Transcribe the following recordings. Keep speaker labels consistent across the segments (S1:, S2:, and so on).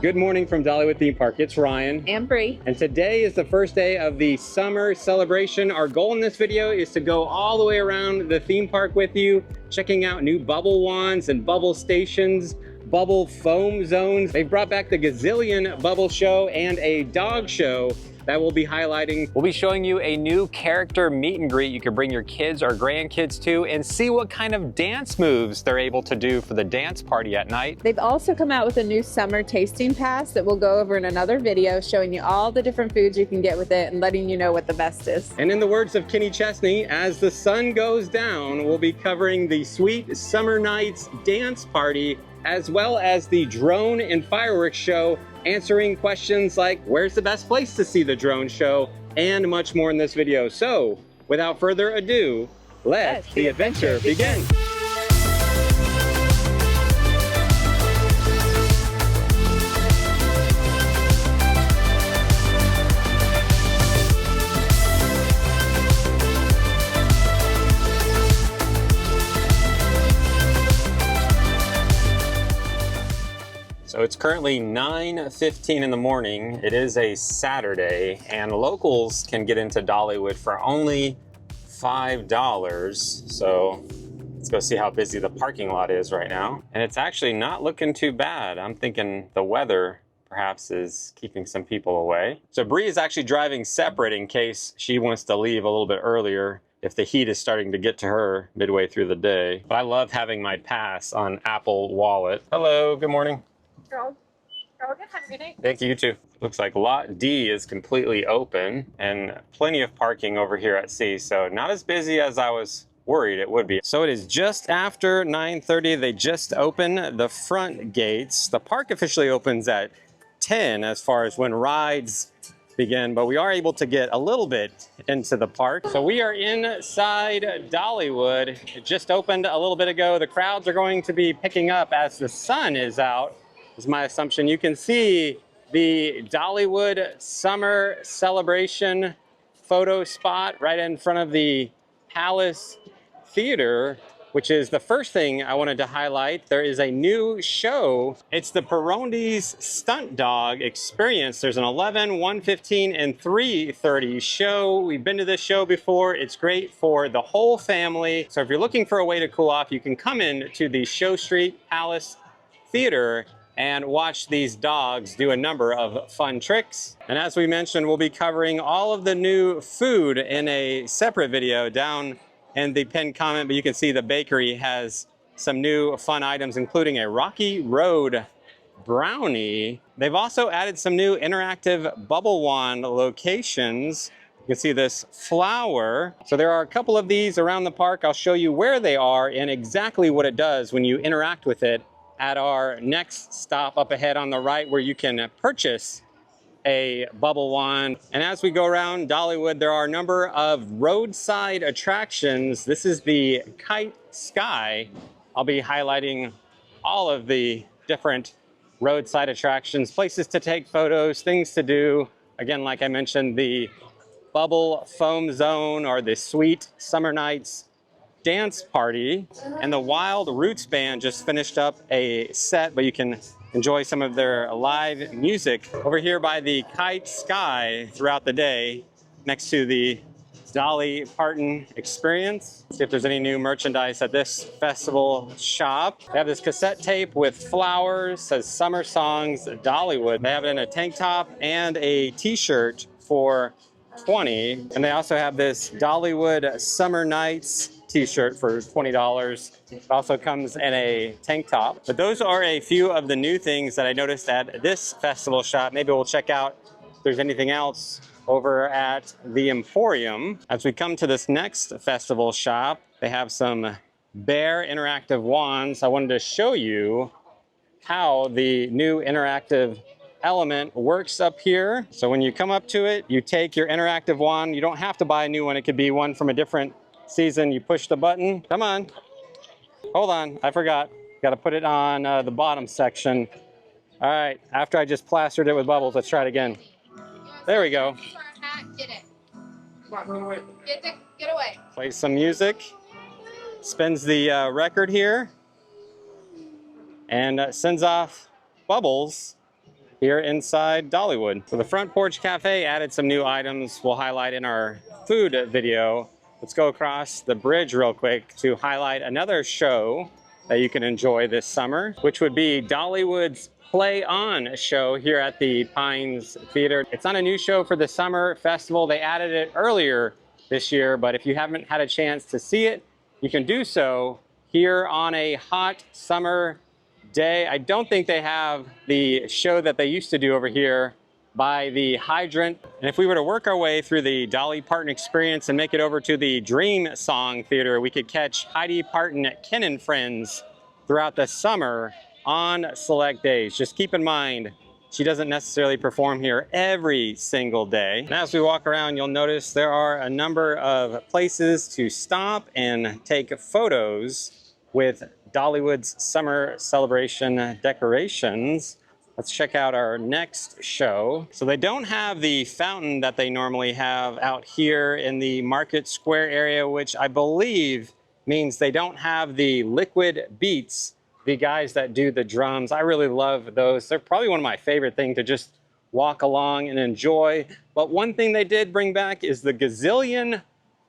S1: Good morning from Dollywood Theme Park. It's Ryan.
S2: And Brie.
S1: And today is the first day of the summer celebration. Our goal in this video is to go all the way around the theme park with you, checking out new bubble wands and bubble stations, bubble foam zones. They've brought back the Gazillion Bubble Show and a dog show that we'll be highlighting. We'll be showing you a new character meet and greet you can bring your kids or grandkids to and see what kind of dance moves they're able to do for the dance party at night.
S2: They've also come out with a new summer tasting pass that we'll go over in another video, showing you all the different foods you can get with it and letting you know what the best is.
S1: And in the words of Kenny Chesney, as the sun goes down, we'll be covering the Sweet Summer Nights dance party, as well as the drone and fireworks show, answering questions like where's the best place to see the drone show, and much more in this video. So without further ado, let the adventure begin. So it's currently 9:15 in the morning. It is a Saturday, and locals can get into Dollywood for only $5. So let's go see how busy the parking lot is right now. And it's actually not looking too bad. I'm thinking the weather perhaps is keeping some people away. So Brie is actually driving separate in case she wants to leave a little bit earlier if the heat is starting to get to her midway through the day. But I love having my pass on Apple Wallet. Hello, good morning.
S2: Girl, good. Have a good day.
S1: Thank you, you too. Looks like lot D is completely open and plenty of parking over here at C, so not as busy as I was worried it would be. So it is just after 9:30. They just opened the front gates. The park officially opens at 10 as far as when rides begin, but we are able to get a little bit into the park. So we are inside Dollywood. It just opened a little bit ago. The crowds are going to be picking up as the sun is out, is my assumption. You can see the Dollywood Summer Celebration photo spot right in front of the Palace Theater, which is the first thing I wanted to highlight. There is a new show. It's the Perondi's Stunt Dog Experience. There's an 11, 1:15, and 3:30 show. We've been to this show before. It's great for the whole family. So if you're looking for a way to cool off, you can come in to the Show Street Palace Theater and watch these dogs do a number of fun tricks. And as we mentioned, we'll be covering all of the new food in a separate video down in the pinned comment, but you can see the bakery has some new fun items, including a Rocky Road brownie. They've also added some new interactive bubble wand locations. You can see this flower. So there are a couple of these around the park. I'll show you where they are and exactly what it does when you interact with it at our next stop up ahead on the right, where you can purchase a bubble wand. And as we go around Dollywood, there are a number of roadside attractions. This is the Kite Sky. I'll be highlighting all of the different roadside attractions, places to take photos, things to do. Again, like I mentioned, the bubble foam zone or the Sweet Summer Nights dance party, and the Wild Roots band just finished up a set, but you can enjoy some of their live music over here by the Kite Sky throughout the day next to the Dolly Parton Experience. See if there's any new merchandise at this festival shop. They have this cassette tape with flowers, says Summer Songs Dollywood. They have it in a tank top and a t-shirt for $20, and they also have this Dollywood Summer Nights t-shirt for $20. It also comes in a tank top. But those are a few of the new things that I noticed at this festival shop. Maybe we'll check out if there's anything else over at the Emporium. As we come to this next festival shop, they have some Bear interactive wands. I wanted to show you how the new interactive element works up here. So when you come up to it, you take your interactive wand. You don't have to buy a new one. It could be one from a different season. You push the button. Come on. Hold on. I forgot. Got to put it on the bottom section. All right. After I just plastered it with bubbles, let's try it again. There we go.
S3: Get it. Get away.
S1: Play some music. Spins the record here. And sends off bubbles here inside Dollywood. So the Front Porch Cafe added some new items we'll highlight in our food video. Let's go across the bridge real quick to highlight another show that you can enjoy this summer, which would be Dollywood's Play On show here at the Pines Theater. It's not a new show for the summer festival. They added it earlier this year, but if you haven't had a chance to see it, you can do so here on a hot summer day. I don't think they have the show that they used to do over here by the hydrant. And if we were to work our way through the Dolly Parton experience and make it over to the Dream Song Theater, we could catch Heidi Parton, Ken and Friends throughout the summer on select days. Just keep in mind, she doesn't necessarily perform here every single day. And as we walk around, you'll notice there are a number of places to stop and take photos with Dollywood's Summer Celebration decorations. Let's check out our next show. So they don't have the fountain that they normally have out here in the Market Square area, which I believe means they don't have the liquid beats, the guys that do the drums. I really love those. They're probably one of my favorite things to just walk along and enjoy. But one thing they did bring back is the Gazillion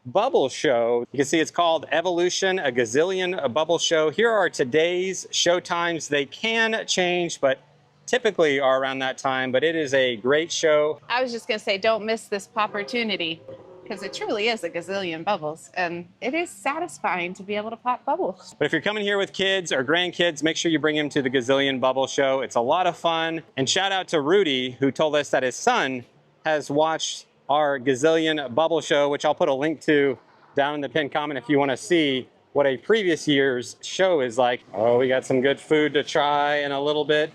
S1: Bubble Show. You can see it's called Evolution, a Gazillion Bubble Show. Here are today's show times. They can change, but typically are around that time, but it is a great show.
S2: I was just going to say, don't miss this opportunity, because it truly is a gazillion bubbles, and it is satisfying to be able to pop bubbles.
S1: But if you're coming here with kids or grandkids, make sure you bring them to the Gazillion Bubble Show. It's a lot of fun. And shout out to Rudy, who told us that his son has watched our Gazillion Bubble Show, which I'll put a link to down in the pinned comment if you want to see what a previous year's show is like. Oh, we got some good food to try in a little bit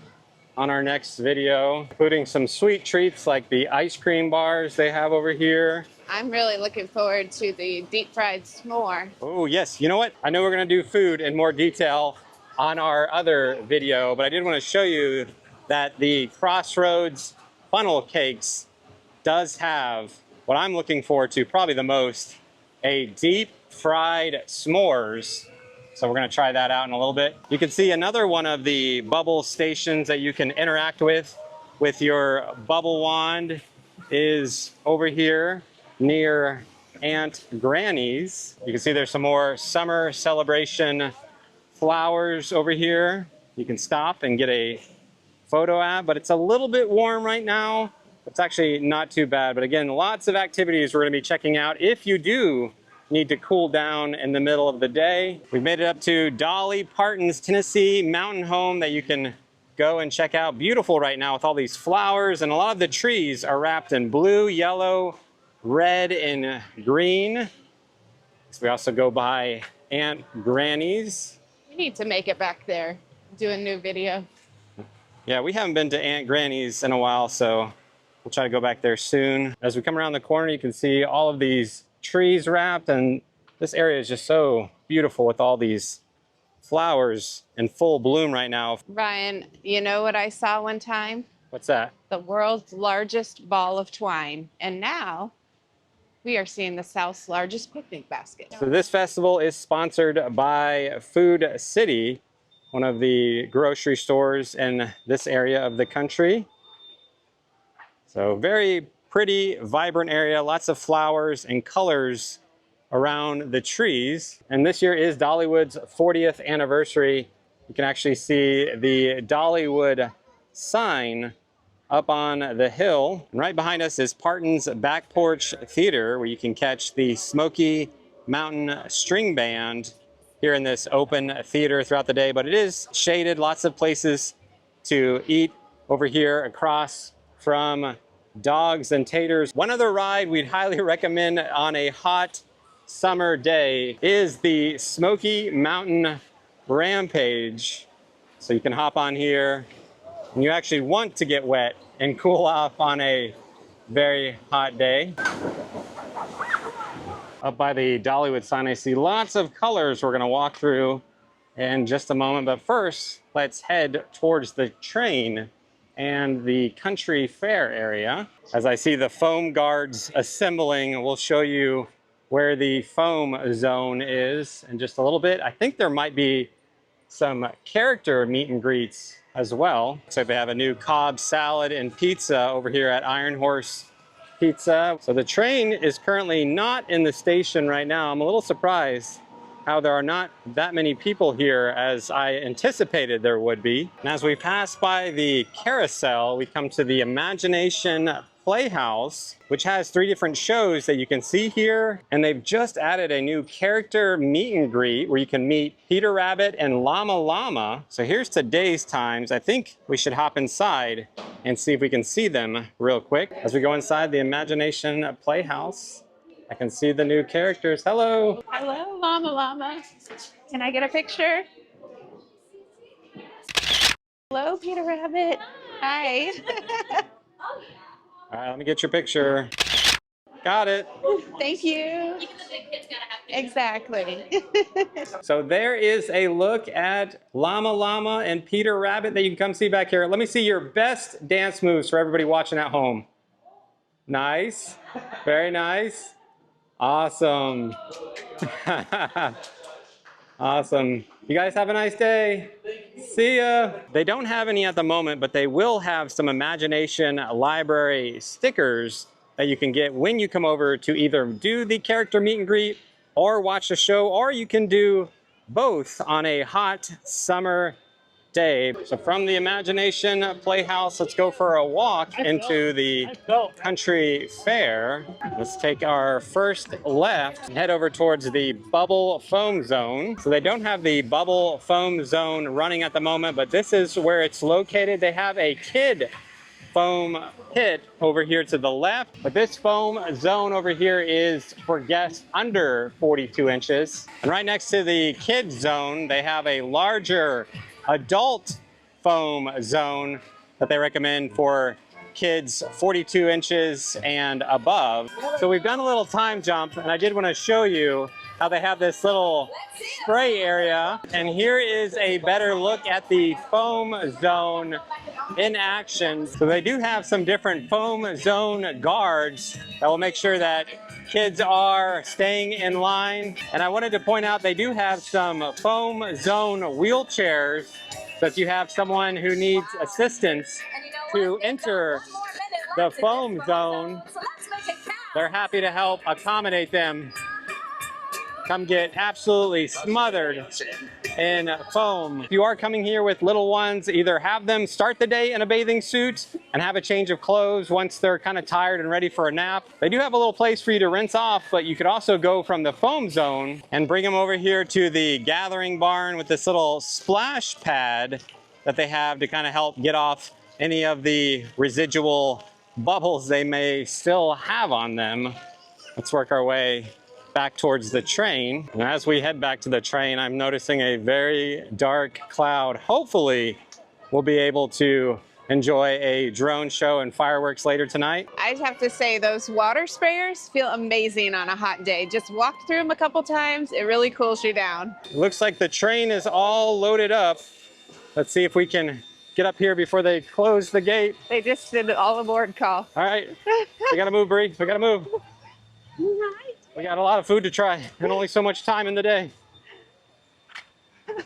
S1: on our next video, including some sweet treats like the ice cream bars they have over here.
S2: I'm really looking forward to the deep fried s'more.
S1: Oh yes, you know what? I know we're gonna do food in more detail on our other video, but I did want to show you that the Crossroads funnel cakes does have what I'm looking forward to probably the most, a deep fried s'mores. So we're gonna try that out in a little bit. You can see another one of the bubble stations that you can interact with your bubble wand is over here near Aunt Granny's. You can see there's some more summer celebration flowers over here. You can stop and get a photo app, but it's a little bit warm right now. It's actually not too bad, but again, lots of activities we're gonna be checking out if you do need to cool down in the middle of the day. We've made it up to Dolly Parton's Tennessee mountain home that you can go and check out. Beautiful right now with all these flowers, and a lot of the trees are wrapped in blue, yellow, red, and green. So we also go by Aunt Granny's.
S2: We need to make it back there, do a new video.
S1: Yeah, we haven't been to Aunt Granny's in a while, so we'll try to go back there soon. As we come around the corner, you can see all of these trees wrapped, and this area is just so beautiful with all these flowers in full bloom right now.
S2: Ryan, you know what I saw one time?
S1: What's that?
S2: The world's largest ball of twine. And now we are seeing the South's largest picnic basket.
S1: So this festival is sponsored by Food City, one of the grocery stores in this area of the country. So very pretty, vibrant area, lots of flowers and colors around the trees. And this year is Dollywood's 40th anniversary. You can actually see the Dollywood sign up on the hill. And right behind us is Parton's Back Porch Theater, where you can catch the Smoky Mountain String Band here in this open theater throughout the day. But it is shaded, lots of places to eat over here across from Dogs and Taters. One other ride we'd highly recommend on a hot summer day is the Smoky Mountain Rampage. So you can hop on here and you actually want to get wet and cool off on a very hot day. Up by the Dollywood sign, I see lots of colors we're gonna walk through in just a moment. But first, let's head towards the train and the country fair area. As I see the foam guards assembling, we'll show you where the foam zone is in just a little bit. I think there might be some character meet and greets as well. So they have a new Cobb salad and pizza over here at Iron Horse Pizza. So the train is currently not in the station right now. I'm a little surprised how there are not that many people here as I anticipated there would be. And as we pass by the carousel, we come to the Imagination Playhouse, which has 3 different shows that you can see here. And they've just added a new character meet and greet where you can meet Peter Rabbit and Llama Llama. So here's today's times. I think we should hop inside and see if we can see them real quick. As we go inside the Imagination Playhouse, I can see the new characters. Hello.
S2: Hello, Llama Llama. Can I get a picture? Hello, Peter Rabbit. Hi.
S1: All right, let me get your picture. Got it.
S2: Thank you. Exactly.
S1: So there is a look at Llama Llama and Peter Rabbit that you can come see back here. Let me see your best dance moves for everybody watching at home. Nice. Very nice. Awesome. Awesome. You guys have a nice day. See ya. They don't have any at the moment, but they will have some Imagination Library stickers that you can get when you come over to either do the character meet and greet or watch the show, or you can do both on a hot summer day. So from the Imagination Playhouse, let's go for a walk into the country fair. Let's take our first left and head over towards the bubble foam zone. So they don't have the bubble foam zone running at the moment, but this is where it's located. They have a kid foam pit over here to the left, but this foam zone over here is for guests under 42 inches. And right next to the kids zone, they have a larger adult foam zone that they recommend for kids 42 inches and above. So we've done a little time jump, and I did want to show you how they have this little spray area. And here is a better look at the foam zone in action. So they do have some different foam zone guards that will make sure that kids are staying in line. And I wanted to point out they do have some foam zone wheelchairs. So if you have someone who needs assistance to enter the foam zone, they're happy to help accommodate them. Come get absolutely smothered in foam. If you are coming here with little ones, either have them start the day in a bathing suit and have a change of clothes once they're kind of tired and ready for a nap. They do have a little place for you to rinse off, but you could also go from the foam zone and bring them over here to the gathering barn with this little splash pad that they have to kind of help get off any of the residual bubbles they may still have on them. Let's work our way back towards the train. And as we head back to the train, I'm noticing a very dark cloud. Hopefully, we'll be able to enjoy a drone show and fireworks later tonight.
S2: I just have to say, those water sprayers feel amazing on a hot day. Just walk through them a couple times, it really cools you down.
S1: It looks like the train is all loaded up. Let's see if we can get up here before they close the gate.
S2: They just did an all aboard call.
S1: All right, we gotta move, Brie, we gotta move. We got a lot of food to try and only so much time in the day. All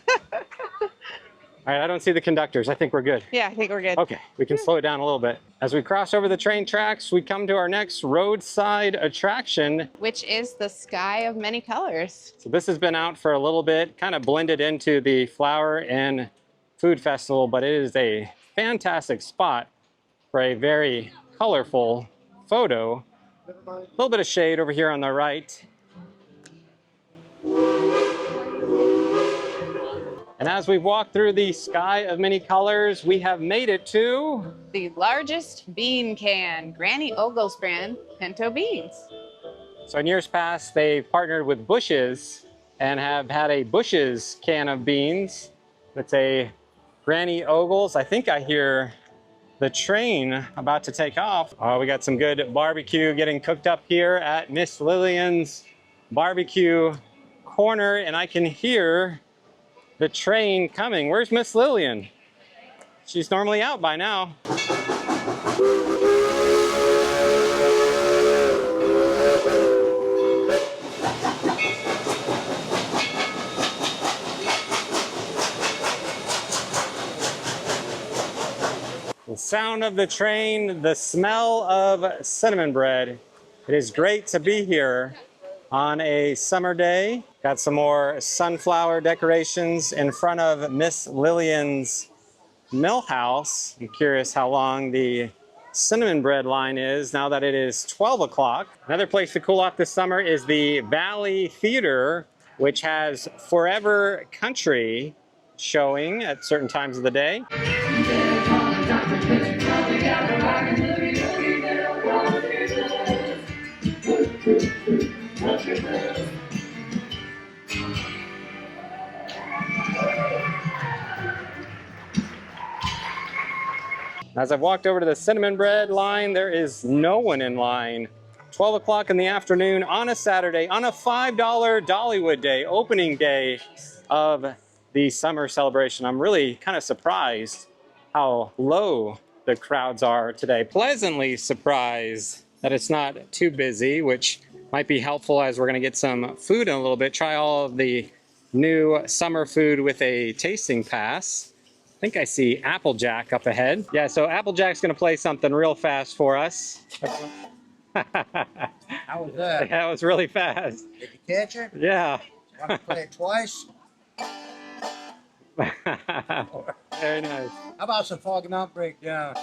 S1: right, I don't see the conductors. I think we're good.
S2: Yeah, I think we're good.
S1: Okay, we can slow it down a little bit. As we cross over the train tracks, we come to our next roadside attraction,
S2: which is the Sky of Many Colors.
S1: So this has been out for a little bit, kind of blended into the Flower and Food Festival, but it is a fantastic spot for a very colorful photo. A little bit of shade over here on the right. And as we've walked through the Sky of Many Colors, we have made it to
S2: the largest bean can, Granny Ogle's brand pinto beans.
S1: So in years past, they partnered with Bush's and have had a Bush's can of beans. It's a Granny Ogle's. I think I hear the train about to take off. Oh, we got some good barbecue getting cooked up here at Miss Lillian's barbecue corner, and I can hear the train coming. Where's Miss Lillian? She's normally out by now. sound of the train, the smell of cinnamon bread. It is great to be here on a summer day. Got some more sunflower decorations in front of Miss Lillian's mill house. I'm curious how long the cinnamon bread line is now that it is 12 o'clock. Another place to cool off this summer is the Valley Theater, which has Forever Country showing at certain times of the day. As I've walked over to the cinnamon bread line, there is no one in line. 12 o'clock in the afternoon on a Saturday, on a $5 Dollywood day, opening day of the summer celebration. I'm really kind of surprised how low the crowds are today. Pleasantly surprised that it's not too busy, which might be helpful as we're going to get some food in a little bit. Try all of the new summer food with a tasting pass. I think I see Applejack up ahead. Yeah, so Applejack's going to play something real fast for us.
S3: How was that?
S1: That was really fast.
S3: Did you catch it?
S1: Yeah.
S3: Want to play it twice?
S1: Very nice.
S3: How about some Foggy Mountain Breakdown?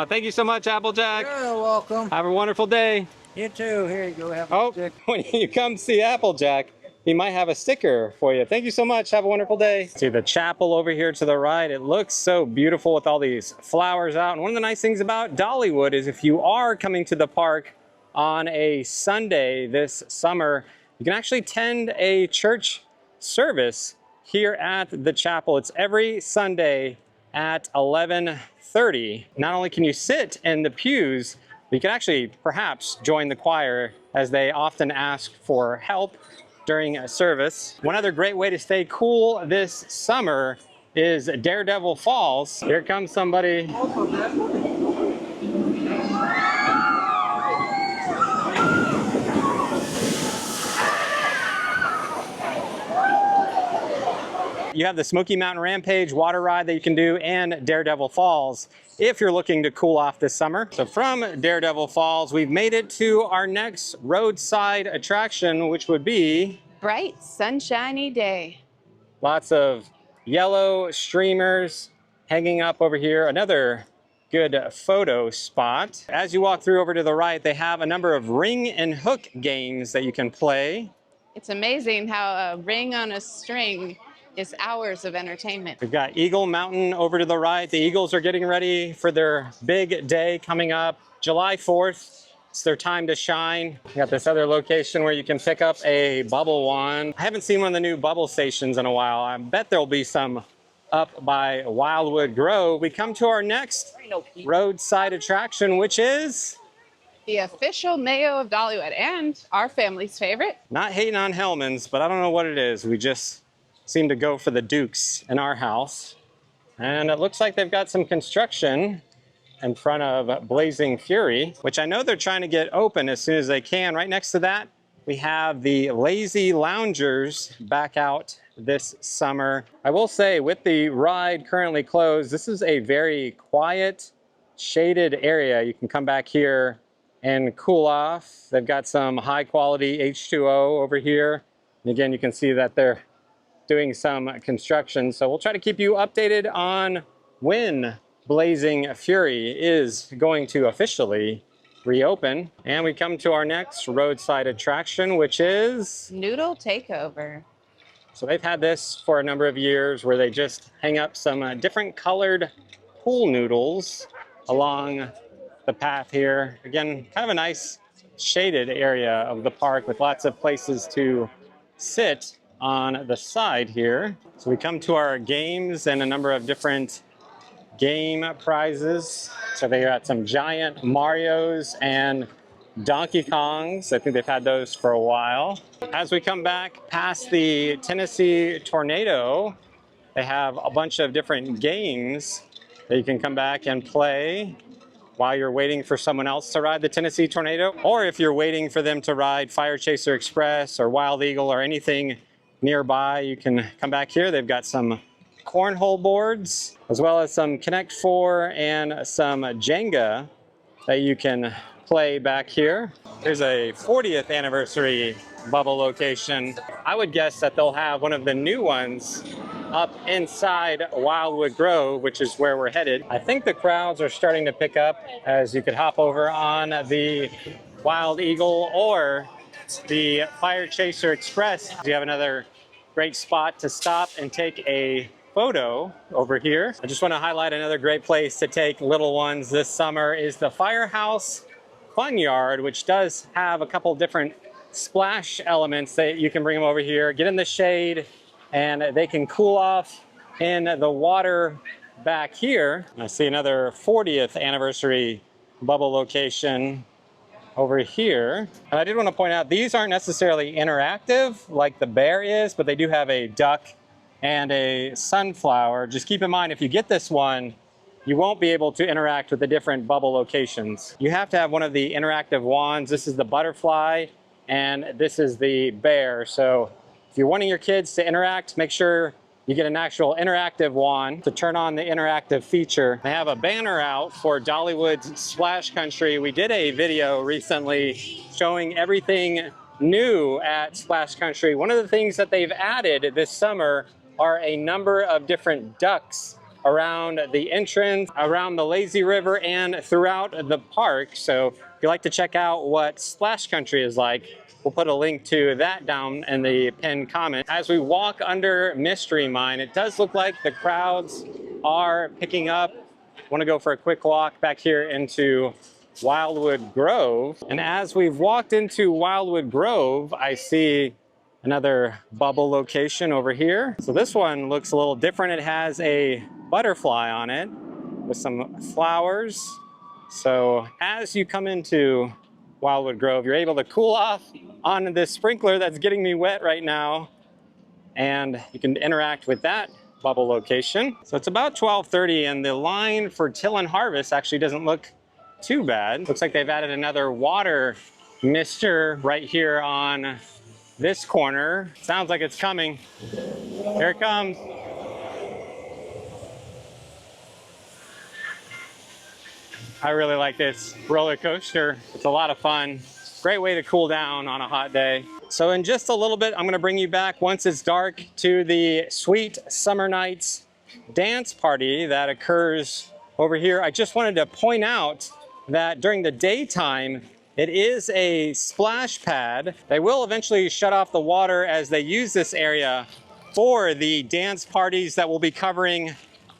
S1: Thank you so much, Applejack.
S3: You're welcome.
S1: Have a wonderful day.
S3: You too. Here you go. Have a stick.
S1: When you come see Applejack, he might have a sticker for you. Thank you so much. Have a wonderful day. See the chapel over here to the right. It looks so beautiful with all these flowers out. And one of the nice things about Dollywood is if you are coming to the park on a Sunday this summer, you can actually attend a church service here at the chapel. It's every Sunday at 11:30. Not only can you sit in the pews, but you can actually perhaps join the choir as they often ask for help during a service. One other great way to stay cool this summer is Daredevil Falls. Here comes somebody. You have the Smoky Mountain Rampage water ride that you can do and Daredevil Falls if you're looking to cool off this summer. So from Daredevil Falls, we've made it to our next roadside attraction, which would be
S2: Bright, sunshiny day.
S1: lots of yellow streamers hanging up over here. Another good photo spot. As you walk through over to the right, they have a number of ring and hook games that you can play.
S2: It's amazing how a ring on a string is hours of entertainment.
S1: We've got Eagle Mountain over to the right. The Eagles are getting ready for their big day coming up, July 4th. It's their time to shine. We got this other location where you can pick up a bubble wand. I haven't seen one of the new bubble stations in a while. I bet there'll be some up by Wildwood Grove. We come to our next roadside attraction, which is
S2: The official mayo of Dollywood and our family's favorite.
S1: not hating on Hellman's, but I don't know what it is. We just seem to go for the Dukes in our house. And it looks like they've got some construction in front of Blazing Fury, which I know they're trying to get open as soon as they can. Right next to that, we have the Lazy Loungers back out this summer. I will say, with the ride currently closed, this is a very quiet, shaded area. You can come back here and cool off. They've got some high quality H2O over here. And again, you can see that they're doing some construction. So we'll try to keep you updated on when Blazing Fury is going to officially reopen. And we come to our next roadside attraction, which is
S2: Noodle Takeover.
S1: So they've had this for a number of years where they just hang up some different colored pool noodles along the path here. Again, kind of a nice shaded area of the park with lots of places to sit on the side here. So we come to our games and a number of different game prizes. So they got some giant Marios and Donkey Kongs. I think they've had those for a while. As we come back past the Tennessee Tornado, they have a bunch of different games that you can come back and play while you're waiting for someone else to ride the Tennessee Tornado, or if you're waiting for them to ride Fire Chaser Express or Wild Eagle or anything nearby, you can come back here. They've got some cornhole boards, as well as some Connect 4 and some Jenga that you can play back here. There's a 40th anniversary bubble location. I would guess that they'll have one of the new ones up inside Wildwood Grove, which is where we're headed. I think the crowds are starting to pick up, as you could hop over on the Wild Eagle or the Fire Chaser Express. You have another great spot to stop and take a photo over here. I just want to highlight another great place to take little ones this summer is the Firehouse Fun Yard, which does have a couple different splash elements that you can bring them over here, get in the shade, and they can cool off in the water back here. I see another 40th anniversary bubble location over here. And I did want to point out, these aren't necessarily interactive like the bear is, but they do have a duck and a sunflower. Just keep in mind, if you get this one, you won't be able to interact with the different bubble locations. You have to have one of the interactive wands. This is the butterfly, and this is the bear. So if you're wanting your kids to interact, make sure you get an actual interactive wand to turn on the interactive feature. They have a banner out for Dollywood's Splash Country. We did a video recently showing everything new at Splash Country. One of the things that they've added this summer are a number of different ducks around the entrance, around the lazy river, and throughout the park. So if you'd like to check out what Splash Country is like, we'll put a link to that down in the pinned comment. As we walk under Mystery Mine, it does look like the crowds are picking up. I want to go for a quick walk back here into Wildwood Grove. And as we've walked into Wildwood Grove, I see another bubble location over here. So this one looks a little different. It has a butterfly on it with some flowers. So as you come into Wildwood Grove, you're able to cool off on this sprinkler that's getting me wet right now, and you can interact with that bubble location. So it's about 12:30, and the line for Till and Harvest actually doesn't look too bad. Looks like they've added another water mister right here on this corner. Sounds like it's coming. Here it comes. I really like this roller coaster. It's a lot of fun. Great way to cool down on a hot day. So in just a little bit, I'm gonna bring you back once it's dark to the Sweet Summer Nights dance party that occurs over here. I just wanted to point out that during the daytime, it is a splash pad. They will eventually shut off the water as they use this area for the dance parties that we'll be covering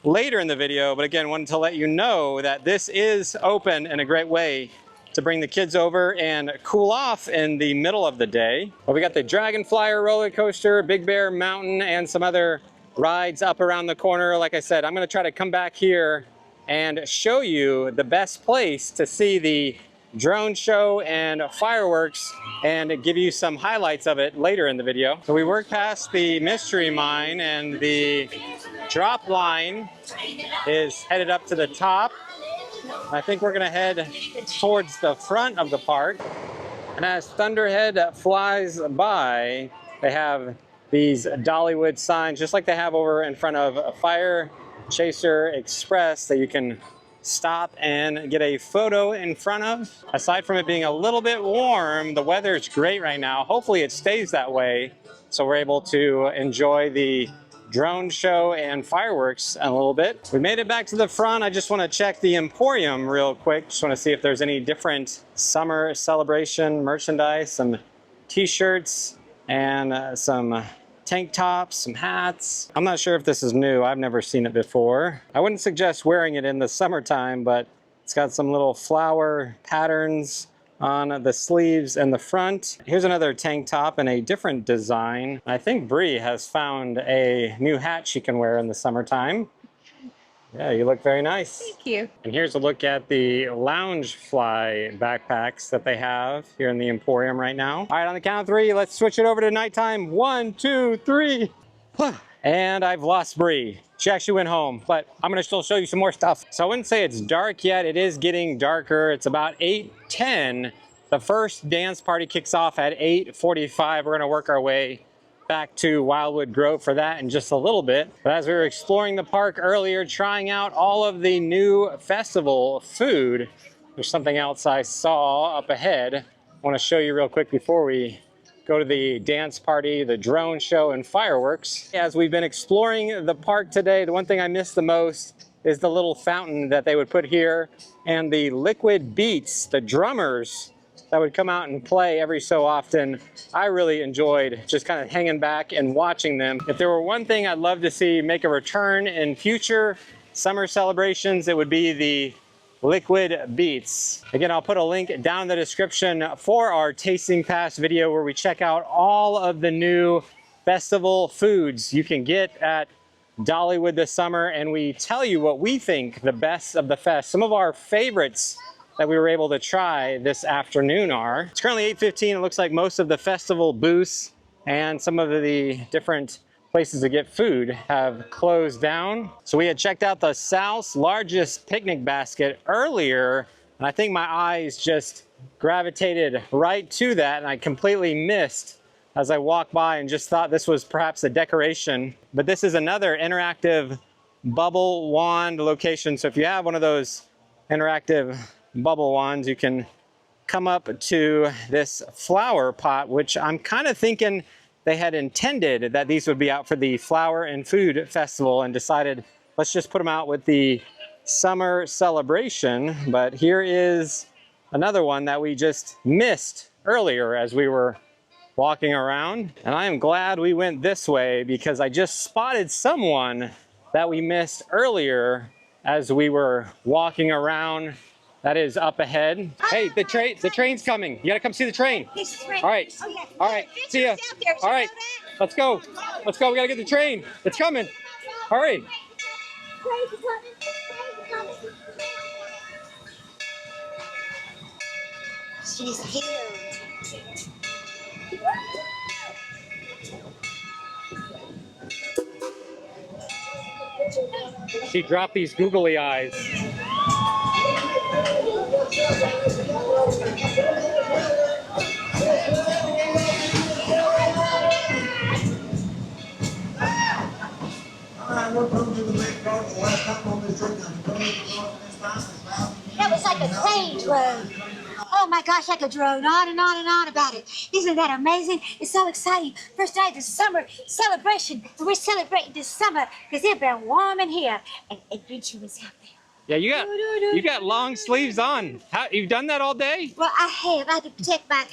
S1: later in the video. But again, wanted to let you know that this is open in a great way to bring the kids over and cool off in the middle of the day. Well, we got the Dragon Flyer roller coaster, Big Bear Mountain, and some other rides up around the corner. Like I said, I'm gonna try to come back here and show you the best place to see the drone show and fireworks and give you some highlights of it later in the video. So we worked past the Mystery Mine, and the drop line is headed up to the top. I think we're gonna head towards the front of the park. And as Thunderhead flies by, they have these Dollywood signs, just like they have over in front of Fire Chaser Express, that you can stop and get a photo in front of. Aside from it being a little bit warm, the weather is great right now. Hopefully it stays that way, so we're able to enjoy the drone show and fireworks a little bit. We made it back to the front. I just want to check the Emporium real quick. Just want to see if there's any different summer celebration merchandise, some t-shirts and some tank tops, some hats. I'm not sure if this is new. I've never seen it before. I wouldn't suggest wearing it in the summertime, but It's got some little flower patterns on the sleeves and the front. Here's another tank top in a different design. I think Brie has found a new hat she can wear in the summertime. Yeah, you look very nice.
S2: Thank you.
S1: And here's a look at the Loungefly backpacks that they have here in the Emporium right now. All right, on the count of 3, let's switch it over to nighttime. 1, 2, 3. And I've lost Brie. She actually went home, but I'm gonna still show you some more stuff. So I wouldn't say it's dark yet. It is getting darker. It's about 8:10. The first dance party kicks off at 8:45. We're gonna work our way back to Wildwood Grove for that in just a little bit. But as we were exploring the park earlier, trying out all of the new festival food, there's something else I saw up ahead. I wanna show you real quick before we go to the dance party, the drone show, and fireworks. As we've been exploring the park today, the one thing I missed the most is the little fountain that they would put here and the liquid beats, the drummers that would come out and play every so often. I really enjoyed just kind of hanging back and watching them. If there were one thing I'd love to see make a return in future summer celebrations, it would be the liquid beats. Again, I'll put a link down in the description for our tasting pass video where we check out all of the new festival foods you can get at Dollywood this summer, and we tell you what we think the best of the fest. Some of our favorites that we were able to try this afternoon are. It's currently 8:15. It looks like most of the festival booths and some of the different places to get food have closed down. So we had checked out the South's largest picnic basket earlier, and I think my eyes just gravitated right to that, and I completely missed as I walked by and just thought this was perhaps a decoration. But this is another interactive bubble wand location. So if you have one of those interactive bubble wands, you can come up to this flower pot, which I'm kind of thinking they had intended that these would be out for the Flower and Food Festival and decided, let's just put them out with the summer celebration. But here is another one that we just missed earlier as we were walking around. And I am glad we went this way because I just spotted someone that we missed earlier as we were walking around. That is up ahead. Hey, the train's coming. You gotta come see the train. All right, all right, see ya. All right, let's go. Let's go, we gotta get the train. It's coming. Hurry.
S4: She's here.
S1: She dropped these googly eyes.
S4: That was like a train drone. Oh my gosh, I could drone on and on and on about it. Isn't that amazing? It's so exciting. First night of the summer celebration. We're celebrating this summer because it's been warm in here and adventure is out there.
S1: Yeah, you got long sleeves on. You've done that all day?
S4: Well, I have. I have to protect my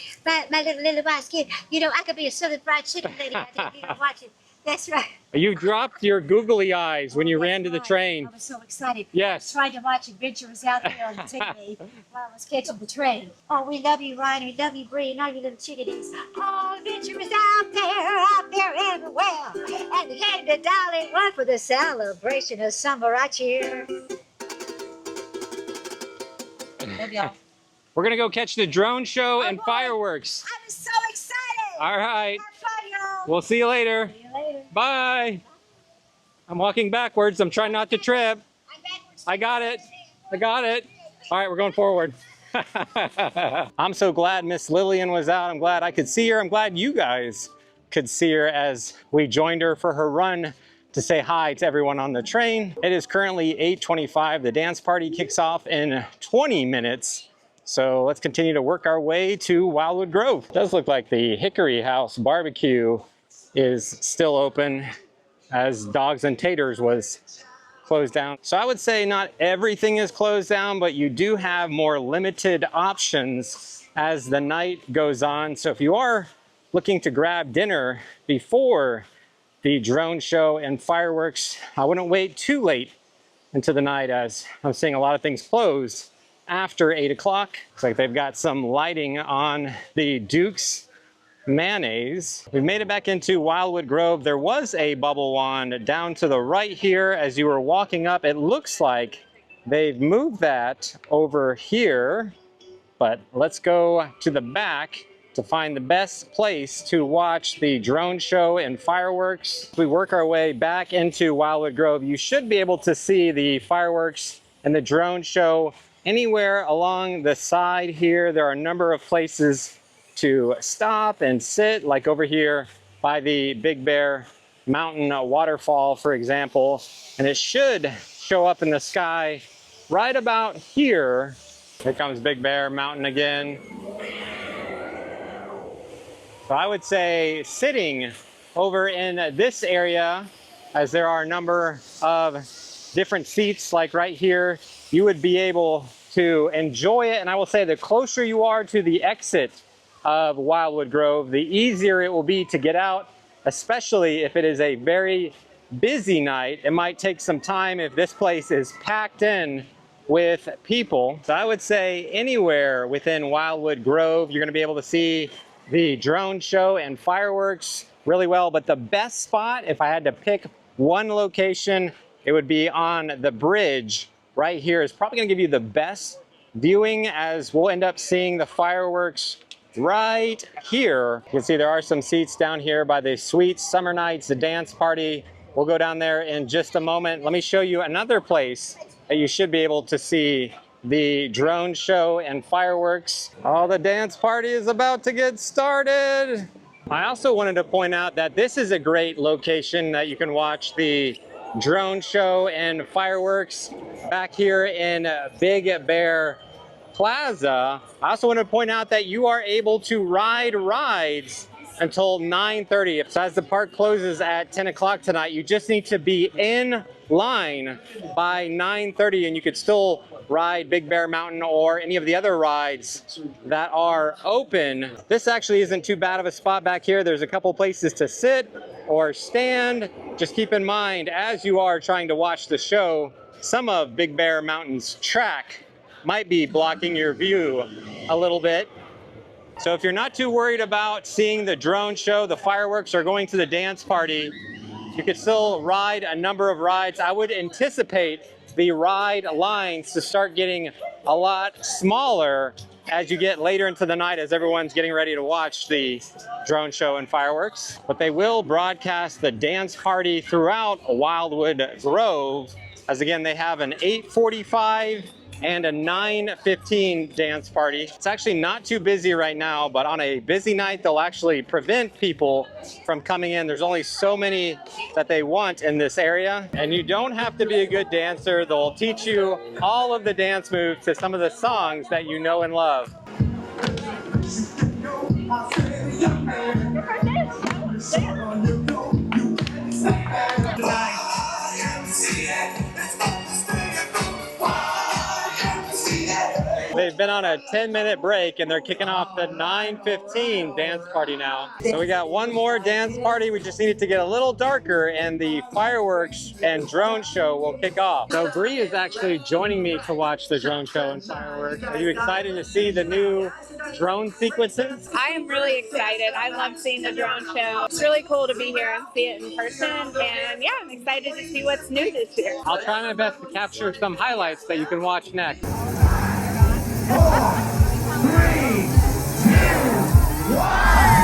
S4: little white skin. You know, I could be a southern fried chicken lady out there even watching. That's right.
S1: You dropped your googly eyes when you ran to the train.
S4: I was so excited.
S1: Yes.
S4: I was trying to watch Adventurers out there on the TV while I was catching the train. Oh, we love you, Ryan. We love you, Brie, and all you little chickadees. Oh, adventurers out there everywhere. And they came to Dollywood for the celebration of summer right here. Love y'all.
S1: We're gonna go catch the drone show and
S4: boy.
S1: fireworks.
S4: I was so excited.
S1: All right.
S4: Have fun, y'all.
S1: We'll see you later.
S4: See you later.
S1: Bye. I'm walking backwards. I'm trying not to trip.
S4: I'm backwards.
S1: I got it. I got it. All right, we're going forward. I'm so glad Miss Lillian was out. I'm glad I could see her. I'm glad you guys could see her as we joined her for her run to say hi to everyone on the train. It is currently 8:25. The dance party kicks off in 20 minutes. So let's continue to work our way to Wildwood Grove. It does look like the Hickory House barbecue is still open as Dogs and Taters was closed down. So I would say not everything is closed down, but you do have more limited options as the night goes on. So if you are looking to grab dinner before the drone show and fireworks, I wouldn't wait too late into the night as I'm seeing a lot of things closed after 8 o'clock. Looks like they've got some lighting on the Duke's mayonnaise. We made it back into Wildwood Grove. There was a bubble wand down to the right here as you were walking up. It looks like they've moved that over here, but let's go to the back to find the best place to watch the drone show and fireworks. As we work our way back into Wildwood Grove, you should be able to see the fireworks and the drone show anywhere along the side here. There are a number of places to stop and sit, like over here by the Big Bear Mountain waterfall, for example. And it should show up in the sky right about here. Here comes Big Bear Mountain again. So I would say sitting over in this area, as there are a number of different seats like right here, you would be able to enjoy it. And I will say the closer you are to the exit of Wildwood Grove, the easier it will be to get out, especially if it is a very busy night. It might take some time if this place is packed in with people. So I would say anywhere within Wildwood Grove, you're going to be able to see the drone show and fireworks really well. But the best spot, if I had to pick one location, it would be on the bridge right here. It's probably going to give you the best viewing, as we'll end up seeing the fireworks right here. You can see there are some seats down here by the Sweet Summer Nights, the dance party. We'll go down there in just a moment. Let me show you another place that you should be able to see the drone show and fireworks. Oh, the dance party is about to get started. I also wanted to point out that this is a great location that you can watch the drone show and fireworks back here in Big Bear Plaza. I also want to point out that you are able to ride rides until 9:30. So as the park closes at 10 o'clock tonight, you just need to be in line by 9:30 and you could still ride Big Bear Mountain or any of the other rides that are open. This actually isn't too bad of a spot back here. There's a couple places to sit or stand. Just keep in mind, as you are trying to watch the show, some of Big Bear Mountain's track might be blocking your view a little bit. So if you're not too worried about seeing the drone show, the fireworks, or going to the dance party, you could still ride a number of rides. I would anticipate the ride lines to start getting a lot smaller as you get later into the night, as everyone's getting ready to watch the drone show and fireworks. But they will broadcast the dance party throughout Wildwood Grove, as again, they have an 8:45 and a 9:15 dance party. It's actually not too busy right now, but on a busy night, they'll actually prevent people from coming in. There's only so many that they want in this area. And you don't have to be a good dancer. They'll teach you all of the dance moves to some of the songs that you know and love. They've been on a 10-minute break and they're kicking off the 9:15 dance party now. So we got one more dance party. We just need it to get a little darker and the fireworks and drone show will kick off. So Brie is actually joining me to watch the drone show and fireworks. Are you excited to see the new drone sequences?
S2: I am really excited. I love seeing the drone show. It's really cool to be here and see it in person. And yeah, I'm excited to see what's new this year.
S1: I'll try my best to capture some highlights that you can watch next.
S5: 4, 3, 2, 1.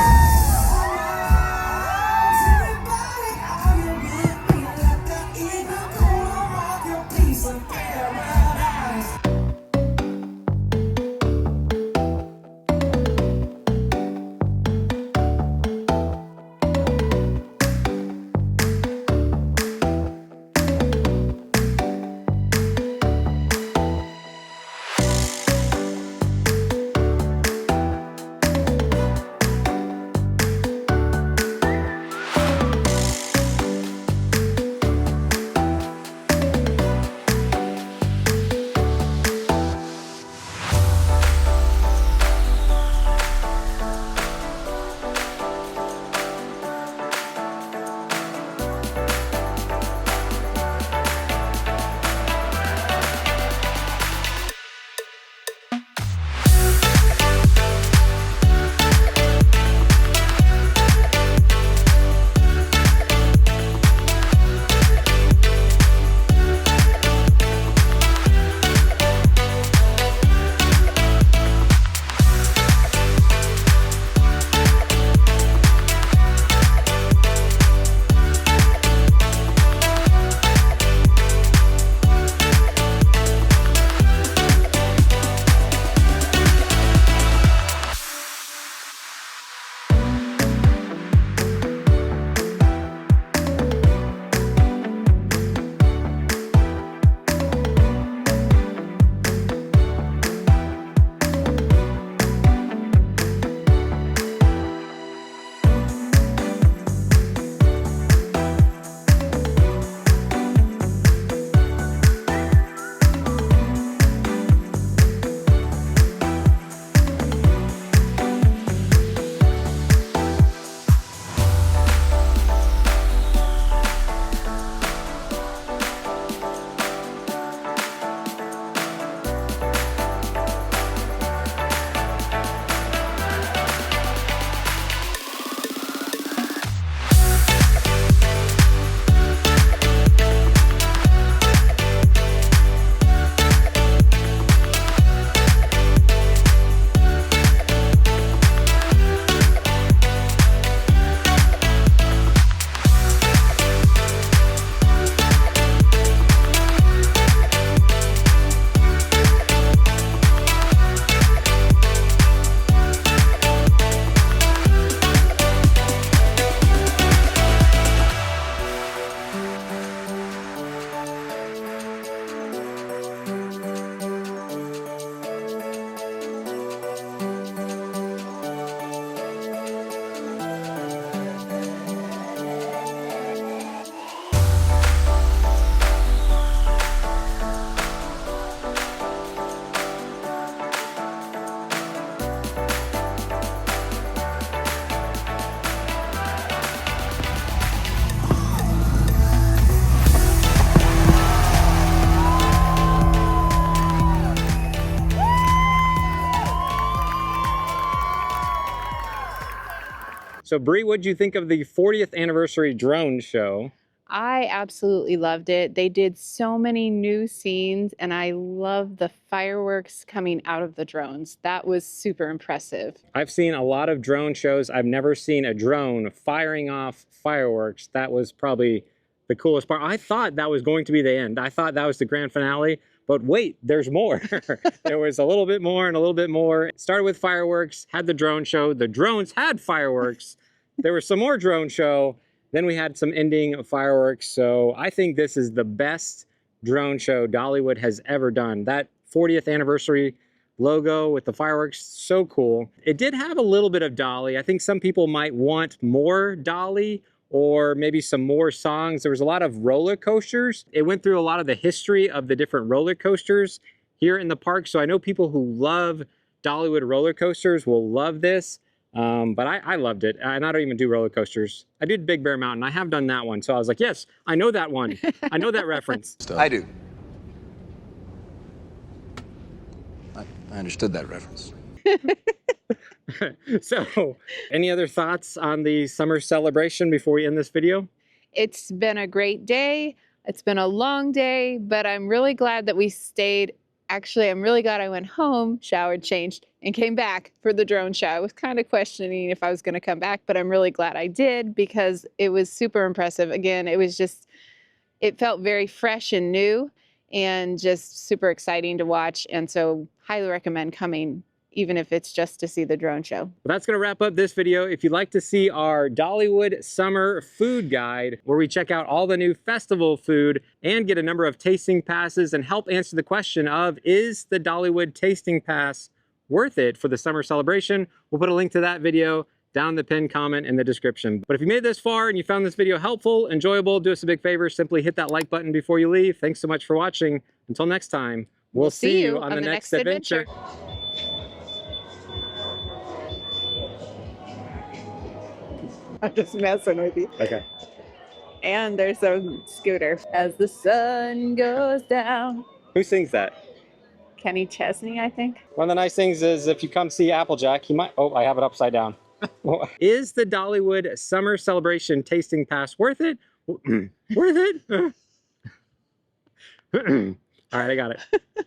S1: So Brie, what'd you think of the 40th anniversary drone show?
S2: I absolutely loved it. They did so many new scenes, and I love the fireworks coming out of the drones. That was super impressive.
S1: I've seen a lot of drone shows. I've never seen a drone firing off fireworks. That was probably the coolest part. I thought that was going to be the end. I thought that was the grand finale, but wait, there's more. There was a little bit more and a little bit more. It started with fireworks, had the drone show. The drones had fireworks. There was some more drone show. Then we had some ending fireworks. So I think this is the best drone show Dollywood has ever done. That 40th anniversary logo with the fireworks, so cool. It did have a little bit of Dolly. I think some people might want more Dolly or maybe some more songs. There was a lot of roller coasters. It went through a lot of the history of the different roller coasters here in the park. So I know people who love Dollywood roller coasters will love this. But I loved it. And I don't even do roller coasters. I did Big Bear Mountain. I have done that one. So I was like, yes, I know that one. I know that reference.
S6: I do. I understood that reference.
S1: So, any other thoughts on the summer celebration before we end this video?
S2: It's been a great day. It's been a long day, but I'm really glad that we stayed. Actually, I'm really glad I went home, showered, changed, and came back for the drone show. I was kind of questioning if I was going to come back, but I'm really glad I did because it was super impressive. Again, it felt very fresh and new and just super exciting to watch. And so highly recommend coming, even if it's just to see the drone show.
S1: Well, that's going to wrap up this video. If you'd like to see our Dollywood Summer Food Guide, where we check out all the new festival food and get a number of tasting passes and help answer the question of, is the Dollywood Tasting Pass worth it for the summer celebration? We'll put a link to that video down in the pinned comment in the description. But if you made it this far and you found this video helpful, enjoyable, do us a big favor, simply hit that like button before you leave. Thanks so much for watching. Until next time, we'll see you on the next adventure.
S2: I'm just messing with you.
S1: Okay.
S2: And there's a scooter. As the sun goes down.
S1: Who sings that?
S2: Kenny Chesney, I think.
S1: One of the nice things is if you come see Applejack, you might... Oh, I have it upside down. Is the Dollywood Summer Celebration Tasting Pass worth it? Worth it? All right, I got it.